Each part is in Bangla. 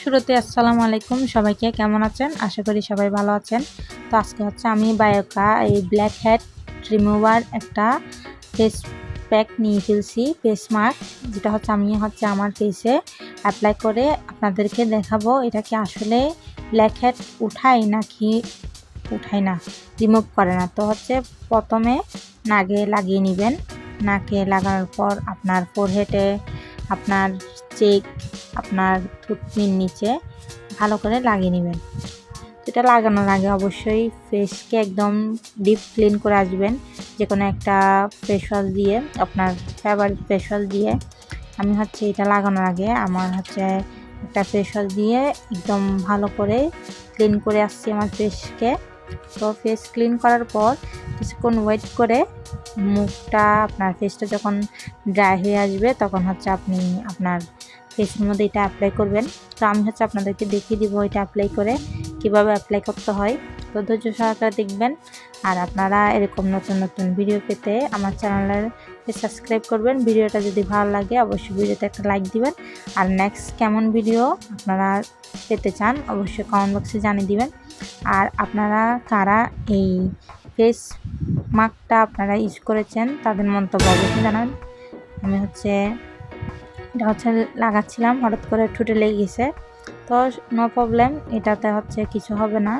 শুরুতে আসসালামু আলাইকুম সবাইকে, কেমন আছেন? আশা করি সবাই ভালো আছেন। তো আজকে হচ্ছে আমি বায়োকা এই ব্ল্যাক হেড রিমুভার একটা ফেস প্যাক নিয়ে ফেলছি, ফেস মাস্ক, যেটা হচ্ছে আমি আমার ফেসে অ্যাপ্লাই করে আপনাদেরকে দেখাবো এটা কি আসলে ব্ল্যাক হেড উঠায় নাকি উঠায় না, রিমুভ করে না। তো হচ্ছে প্রথমে নাকে লাগিয়ে নেবেন। নাকে লাগানোর পর আপনার ফোরহেডে, আপনার চেক, আপনার থুতনির নিচে ভালো করে লাগিয়ে নেবেন। এটা লাগানোর আগে অবশ্যই ফেসকে একদম ডিপ ক্লিন করে আসবেন, যে কোনো একটা ফেস ওয়াশ দিয়ে, আপনার ফেভারিট ফেস ওয়াশ দিয়ে। আমি এটা লাগানোর আগে আমার একটা ফেস ওয়াশ দিয়ে একদম ভালো করে ক্লিন করে আসছি আমার ফেসকে। তো ফেস ক্লিন করার পর কিছুক্ষণ ওয়েট করে মুখটা, আপনার ফেসটা যখন ড্রাই হয়ে আসবে তখন আপনি আপনার ফেসের মধ্যে এটা অ্যাপ্লাই করবেন। তো আমি আপনাদেরকে দেখিয়ে দিব এটা অ্যাপ্লাই করে কিভাবে অ্যাপ্লাই করতে হয়। তো ধৈর্য সহকারে দেখবেন। আর আপনারা এরকম নতুন নতুন ভিডিও পেতে আমার চ্যানেলের সাবস্ক্রাইব করবেন। ভিডিওটা যদি ভালো লাগে অবশ্যই ভিডিওতে একটা লাইক দিবেন। আর নেক্সট কেমন ভিডিও আপনারা পেতে চান অবশ্যই কমেন্ট বক্সে জানিয়ে দিবেন। আর আপনারা কারা এই ফেস মাস্কটা আপনারা ইউজ করেছেন তাদের মন্তব্য অবশ্যই জানান। আমি এটা লাগাচ্ছিলাম, হঠাৎ করে ঠোঁটে লেগে গেছে। তো নো প্রবলেম, এটাতে কিছু হবে না।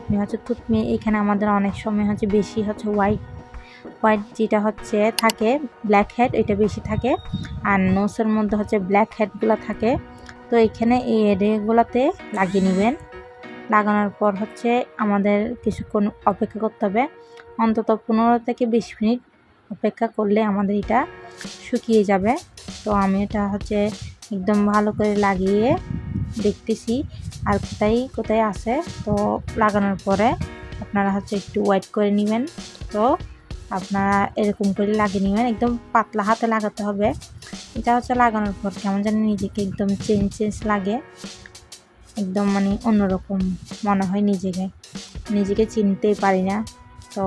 আমি থুতনি এখানে আমাদের অনেক সময় বেশি হোয়াইট যেটা থাকে ব্ল্যাক হেড, এটা বেশি থাকে। আর নোসের মধ্যে ব্ল্যাক হেডগুলো থাকে। তো এখানে এই এরিয়াগুলোতে লাগিয়ে নেবেন। লাগানোর পর আমাদের কিছুক্ষণ অপেক্ষা করতে হবে, অন্তত 15 থেকে 20 মিনিট অপেক্ষা করলে আমাদের এটা শুকিয়ে যাবে। তো আমি এটা একদম ভালো করে লাগিয়ে দেখতেছি আর কোথায় কোথায় আছে। তো লাগানোর পরে আপনারা একটু ওয়েট করে নেবেন। তো আপনারা এরকম করে লাগিয়ে নেবেন, একদম পাতলা হাতে লাগাতে হবে। এটা লাগানোর পর কেমন জানি নিজেকে একদম চেঞ্জ লাগে, একদম মানে অন্যরকম মনে হয়, নিজেকে চিনতেই পারি না। তো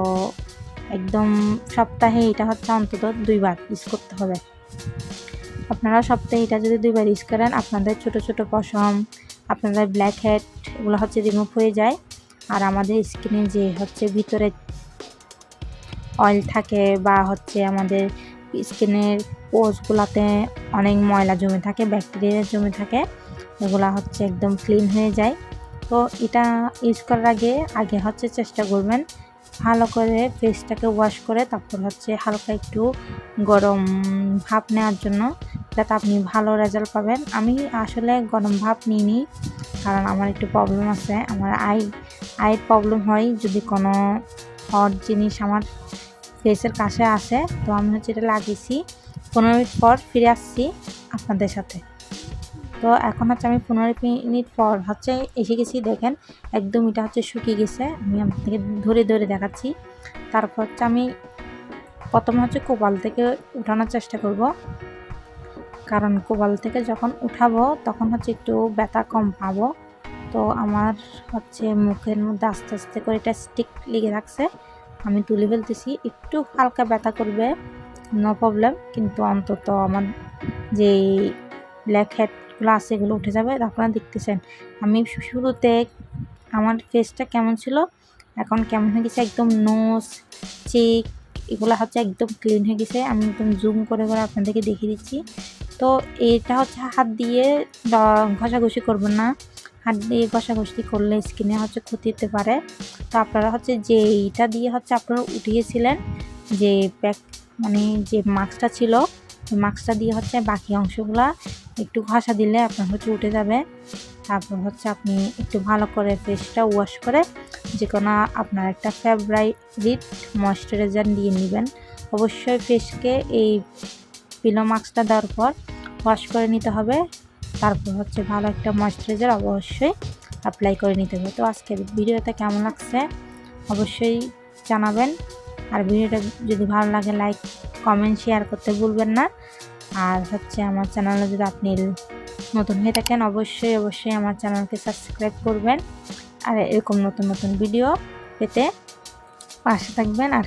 একদম সপ্তাহে এটা অন্তত 2 বার ইউজ করতে হবে। আপনারা সপ্তাহে এটা যদি 2 বার ইউজ করেন আপনাদের ছোট ছোট পশম, আপনাদের ব্ল্যাক হেড এগুলো রিমুভ হয়ে যায়। আর আমাদের স্কিনে যে ভিতরে অয়েল থাকে বা আমাদের স্কিনের পোর্সগুলোতে অনেক ময়লা জমে থাকে, ব্যাকটেরিয়া জমে থাকে, এগুলো একদম ক্লিন হয়ে যায়। তো এটা ইউজ করার আগে চেষ্টা করবেন ভালো করে ফেসটাকে ওয়াশ করে, তারপর হালকা একটু গরম ভাপ নেওয়ার জন্য, যাতে আপনি ভালো রেজাল্ট পাবেন। আমি আসলে গরম ভাপ নিইনি, কারণ আমার একটু প্রবলেম আছে, আমার আইয়ের প্রবলেম হয় যদি কোনো হট জিনিস আমার ফেসের কাছে আসে। তো আমি এটা লাগিয়েছি, 15 মিনিট পর ফিরে আসছি আপনাদের সাথে। তো এখন আমি 15 মিনিট পর এসে গেছি, দেখেন একদম এটা শুকিয়ে গেছে। আমি আপনাকে ধরে ধরে দেখাচ্ছি। তারপর আমি প্রথমে কপাল থেকে উঠানোর চেষ্টা করব, কারণ কপাল থেকে যখন উঠাবো তখন একটু ব্যথা কম পাবো। তো আমার মুখের মধ্যে আস্তে আস্তে করে এটা স্টিক লেগে রাখছে, আমি তুলে ফেলতেছি। একটু হালকা ব্যথা করবে, নো প্রবলেম, কিন্তু অন্তত আমার যে ব্ল্যাক হেডগুলো আছে এগুলো উঠে যাবে। আপনারা দেখতেছেন আমি শুরুতে আমার ফেসটা কেমন ছিল, এখন কেমন হয়ে গেছে, একদম নোজ, চেক এগুলো একদম ক্লিন হয়ে গেছে। আমি একদম জুম করে করে আপনাদেরকে দেখিয়ে দিচ্ছি। তো এটা হাত দিয়ে ঘষাঘষি করবেন না, হাত দিয়ে ঘষাঘষি করলে স্কিনে ক্ষতি হতে পারে। তো আপনারা যে এইটা দিয়ে আপনারা উঠিয়েছিলেন, যে প্যাক মানে যে মাস্কটা ছিল, ওই মাস্কটা দিয়ে বাকি অংশগুলা একটু ঘষা দিলে আপনার উঠে যাবে। তারপর আপনি একটু ভালো করে ফেসটা ওয়াশ করে যে কোনো আপনার একটা ফেভারিট ময়েশ্চারাইজার দিয়ে নেবেন। অবশ্যই ফেসকে এই পিলো মাস্কটা দেওয়ার পর ওয়াশ করে নিতে হবে। তারপর ভালো একটা ময়েশ্চারাইজার অবশ্যই অ্যাপ্লাই করে নিতে হবে। তো আজকের ভিডিওটা কেমন লাগছে অবশ্যই জানাবেন। আর ভিডিওটা যদি ভালো লাগে লাইক, কমেন্ট, শেয়ার করতে ভুলবেন না। আর আমার চ্যানেলে যদি আপনি নতুন হয়ে থাকেন অবশ্যই আমার চ্যানেলকে সাবস্ক্রাইব করবেন। আর এরকম নতুন নতুন ভিডিও পেতে পাশে থাকবেন। আর